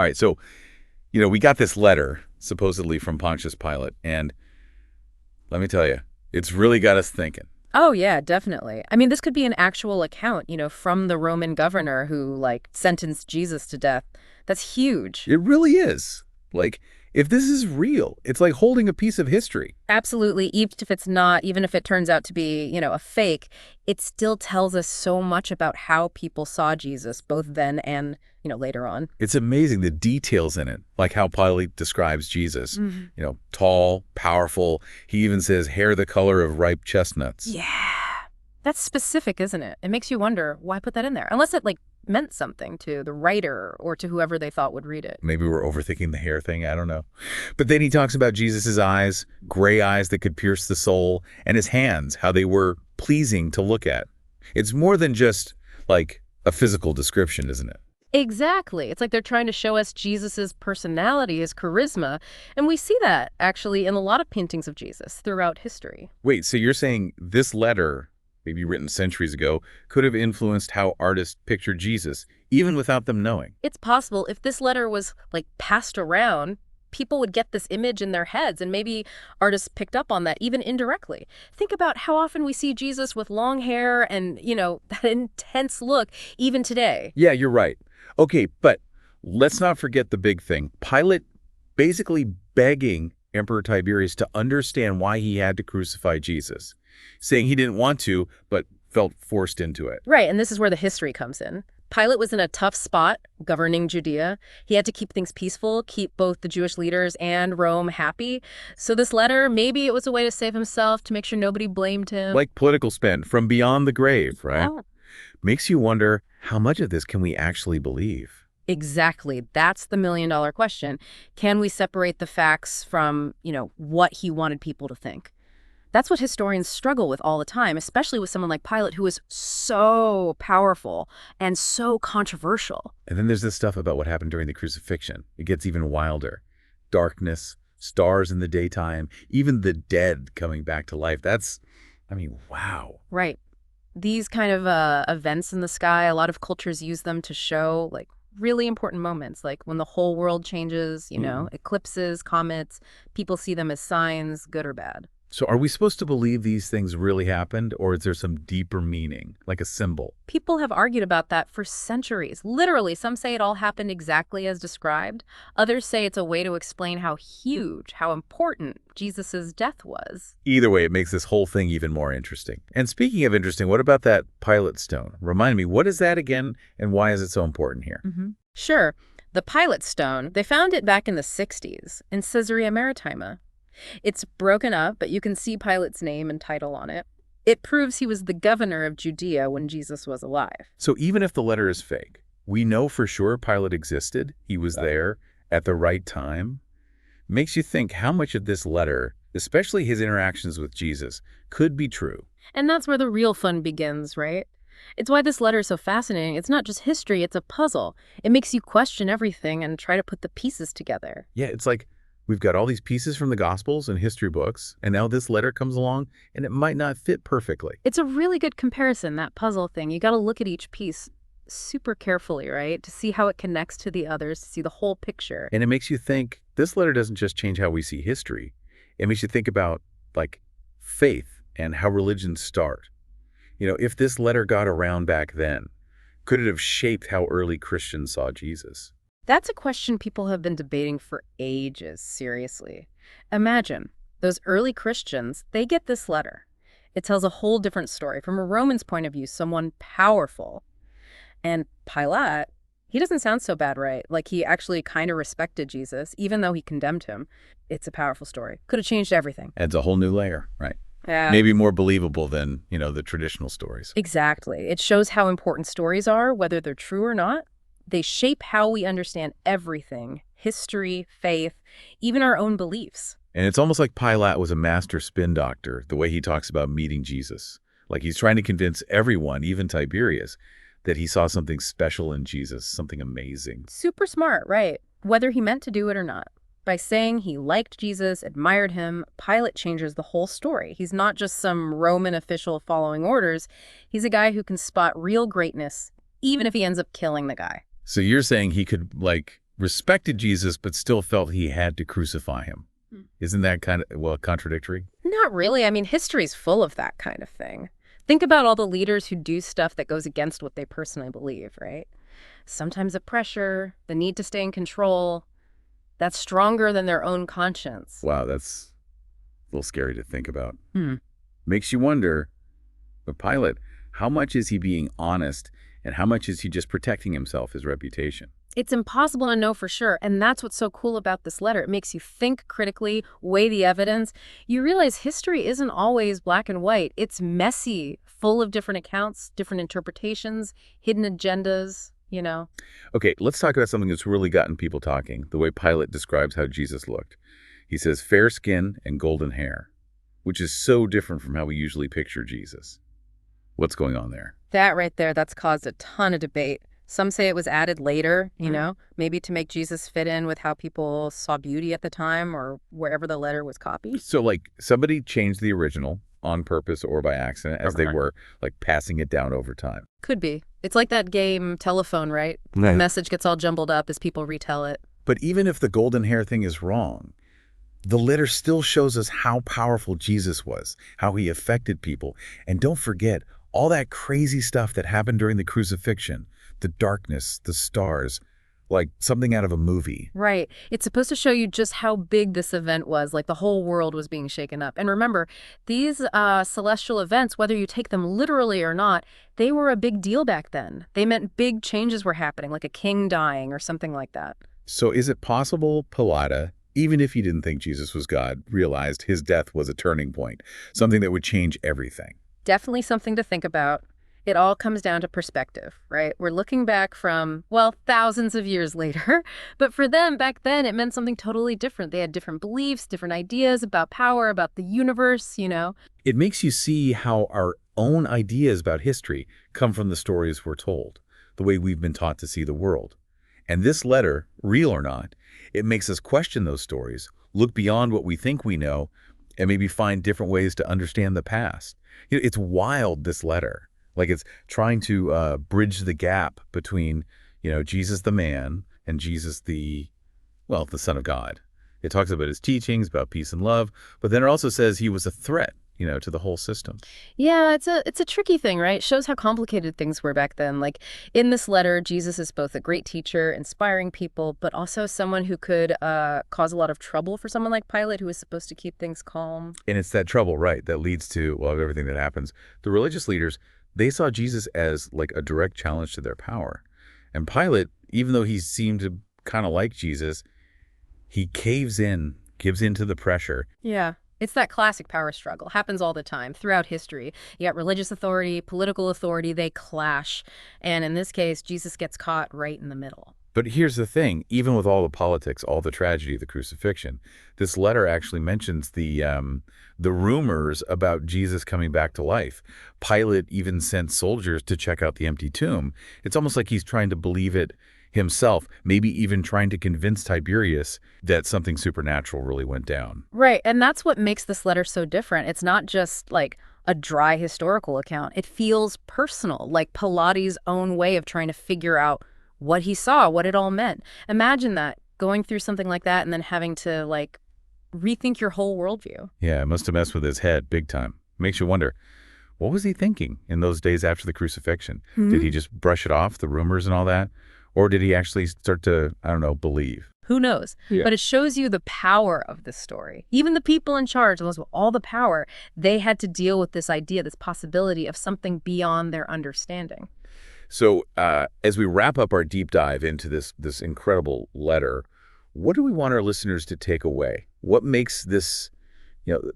All right, so, we got this letter, supposedly from Pontius Pilate, and let me tell you, it's really got us thinking. Oh, yeah, definitely. I mean, this could be an actual account, from the Roman governor who, sentenced Jesus to death. That's huge. It really is. Like, if this is real, it's like holding a piece of history. Absolutely. Even if it's not, even if it turns out to be, a fake, it still tells us so much about how people saw Jesus, both then and, later on. It's amazing the details in it, like how Pilate describes Jesus. Tall, powerful. He even says hair the color of ripe chestnuts. Yeah. That's specific, isn't it? It makes you wonder, why put that in there? Unless it, meant something to the writer or to whoever they thought would read it. Maybe we're overthinking the hair thing. I don't know. But then he talks about Jesus's eyes, gray eyes that could pierce the soul, and his hands, how they were pleasing to look at. It's more than just like a physical description, isn't it? Exactly. It's like they're trying to show us Jesus's personality, his charisma. And we see that actually in a lot of paintings of Jesus throughout history. Wait, so you're saying this letter, maybe written centuries ago, could have influenced how artists pictured Jesus, even without them knowing? It's possible if this letter was, passed around, people would get this image in their heads, and maybe artists picked up on that, even indirectly. Think about how often we see Jesus with long hair and, that intense look, even today. Yeah, you're right. Okay, but let's not forget the big thing. Pilate basically begging Emperor Tiberius to understand why he had to crucify Jesus, saying he didn't want to, but felt forced into it. Right, and this is where the history comes in. Pilate was in a tough spot governing Judea. He had to keep things peaceful, keep both the Jewish leaders and Rome happy. So this letter, maybe it was a way to save himself, to make sure nobody blamed him. Like political spin from beyond the grave, right? Oh. Makes you wonder, how much of this can we actually believe? Exactly. That's the million-dollar question. Can we separate the facts from, what he wanted people to think? That's what historians struggle with all the time, especially with someone like Pilate, who is so powerful and so controversial. And then there's this stuff about what happened during the crucifixion. It gets even wilder. Darkness, stars in the daytime, even the dead coming back to life. Wow. Right. These kind of events in the sky, a lot of cultures use them to show, really important moments, like when the whole world changes, eclipses, comets. People see them as signs, good or bad. So are we supposed to believe these things really happened, or is there some deeper meaning, like a symbol? People have argued about that for centuries. Literally, some say it all happened exactly as described. Others say it's a way to explain how huge, how important Jesus's death was. Either way, it makes this whole thing even more interesting. And speaking of interesting, what about that Pilate stone? Remind me, what is that again, and why is it so important here? Sure. The Pilate stone, they found it back in the 60s in Caesarea Maritima. It's broken up, but you can see Pilate's name and title on it. It proves he was the governor of Judea when Jesus was alive. So even if the letter is fake, we know for sure Pilate existed. He was there at the right time. Makes you think how much of this letter, especially his interactions with Jesus, could be true. And that's where the real fun begins, right? It's why this letter is so fascinating. It's not just history, it's a puzzle. It makes you question everything and try to put the pieces together. Yeah, it's like we've got all these pieces from the Gospels and history books, and now this letter comes along, and it might not fit perfectly. It's a really good comparison, that puzzle thing. You got to look at each piece super carefully, right? To see how it connects to the others, to see the whole picture. And it makes you think, this letter doesn't just change how we see history. It makes you think about, faith and how religions start. If this letter got around back then, could it have shaped how early Christians saw Jesus? That's a question people have been debating for ages, seriously. Imagine, those early Christians, they get this letter. It tells a whole different story. From a Roman's point of view, someone powerful. And Pilate, he doesn't sound so bad, right? Like he actually kind of respected Jesus, even though he condemned him. It's a powerful story. Could have changed everything. Adds a whole new layer, right? Yeah. Maybe more believable than, the traditional stories. Exactly. It shows how important stories are, whether they're true or not. They shape how we understand everything, history, faith, even our own beliefs. And it's almost like Pilate was a master spin doctor, the way he talks about meeting Jesus. Like he's trying to convince everyone, even Tiberius, that he saw something special in Jesus, something amazing. Super smart, right? Whether he meant to do it or not. By saying he liked Jesus, admired him, Pilate changes the whole story. He's not just some Roman official following orders. He's a guy who can spot real greatness, even if he ends up killing the guy. So you're saying he could, respected Jesus but still felt he had to crucify him. Isn't that kind of, well, contradictory? Not really. I mean, history's full of that kind of thing. Think about all the leaders who do stuff that goes against what they personally believe, right? Sometimes the pressure, the need to stay in control, that's stronger than their own conscience. Wow, that's a little scary to think about. Hmm. Makes you wonder, but Pilate, how much is he being honest and how much is he just protecting himself, his reputation? It's impossible to know for sure, and that's what's so cool about this letter. It makes you think critically, weigh the evidence. You realize history isn't always black and white. It's messy, full of different accounts, different interpretations, hidden agendas, you know. Okay, let's talk about something that's really gotten people talking, the way Pilate describes how Jesus looked. He says fair skin and golden hair, which is so different from how we usually picture Jesus. What's going on there? That right there, that's caused a ton of debate. Some say it was added later, maybe to make Jesus fit in with how people saw beauty at the time or wherever the letter was copied. So, like, somebody changed the original on purpose or by accident, as they were, like, passing it down over time. Could be. It's like that game Telephone, right? The message gets all jumbled up as people retell it. But even if the golden hair thing is wrong, the letter still shows us how powerful Jesus was, how he affected people. And don't forget, all that crazy stuff that happened during the crucifixion, the darkness, the stars, like something out of a movie. Right. It's supposed to show you just how big this event was, like the whole world was being shaken up. And remember, these celestial events, whether you take them literally or not, they were a big deal back then. They meant big changes were happening, like a king dying or something like that. So is it possible Pilate, even if he didn't think Jesus was God, realized his death was a turning point, something that would change everything? Definitely something to think about. It all comes down to perspective, right? We're looking back from, well, thousands of years later, but for them back then it meant something totally different. They had different beliefs, different ideas about power, about the universe, It makes you see how our own ideas about history come from the stories we're told, the way we've been taught to see the world. And this letter, real or not, it makes us question those stories, look beyond what we think we know, and maybe find different ways to understand the past. It's wild, this letter. Like it's trying to bridge the gap between, Jesus the man and Jesus the Son of God. It talks about his teachings, about peace and love, but then it also says he was a threat, to the whole system. Yeah, it's a tricky thing, right? It shows how complicated things were back then. Like in this letter, Jesus is both a great teacher, inspiring people, but also someone who could cause a lot of trouble for someone like Pilate, who was supposed to keep things calm. And it's that trouble, right, that leads to, everything that happens. The religious leaders, they saw Jesus as like a direct challenge to their power. And Pilate, even though he seemed to kind of like Jesus, he caves in, gives in to the pressure. Yeah. It's that classic power struggle. Happens all the time throughout history. You got religious authority, political authority, they clash. And in this case, Jesus gets caught right in the middle. But here's the thing, even with all the politics, all the tragedy of the crucifixion, this letter actually mentions the rumors about Jesus coming back to life. Pilate even sent soldiers to check out the empty tomb. It's almost like he's trying to believe it himself, maybe even trying to convince Tiberius that something supernatural really went down. Right, and that's what makes this letter so different. It's not just like a dry historical account. It feels personal, like Pilate's own way of trying to figure out what he saw, what it all meant. Imagine that, going through something like that and then having to like rethink your whole worldview. Yeah, it must have messed with his head big time. Makes you wonder, what was he thinking in those days after the crucifixion? Did he just brush it off, the rumors and all that? Or did he actually start to, believe? Who knows? Yeah. But it shows you the power of this story. Even the people in charge, those with all the power, they had to deal with this idea, this possibility of something beyond their understanding. So as we wrap up our deep dive into this incredible letter, what do we want our listeners to take away? What makes this,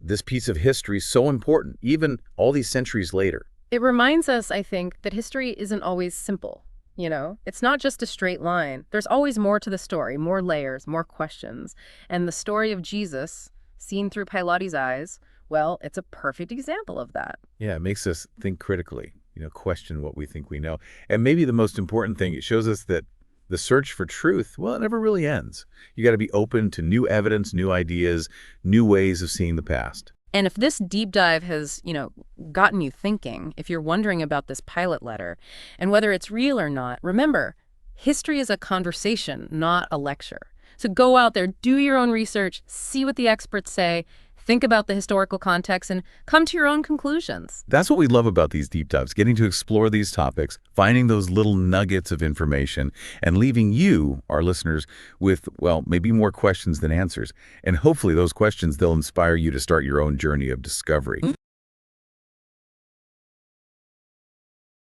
this piece of history so important, even all these centuries later? It reminds us, I think, that history isn't always simple. It's not just a straight line. There's always more to the story, more layers, more questions. And the story of Jesus, seen through Pilate's eyes, well, it's a perfect example of that. Yeah, it makes us think critically, question what we think we know. And maybe the most important thing, it shows us that the search for truth, it never really ends. You got to be open to new evidence, new ideas, new ways of seeing the past. And if this deep dive has, gotten you thinking, if you're wondering about this Pilate letter and whether it's real or not, remember, History is a conversation, not a lecture. So go out there, do your own research, see what the experts say, think about the historical context, and come to your own conclusions. That's what we love about these deep dives, getting to explore these topics, finding those little nuggets of information, and leaving you, our listeners, with, well, maybe more questions than answers. And hopefully those questions, they'll inspire you to start your own journey of discovery.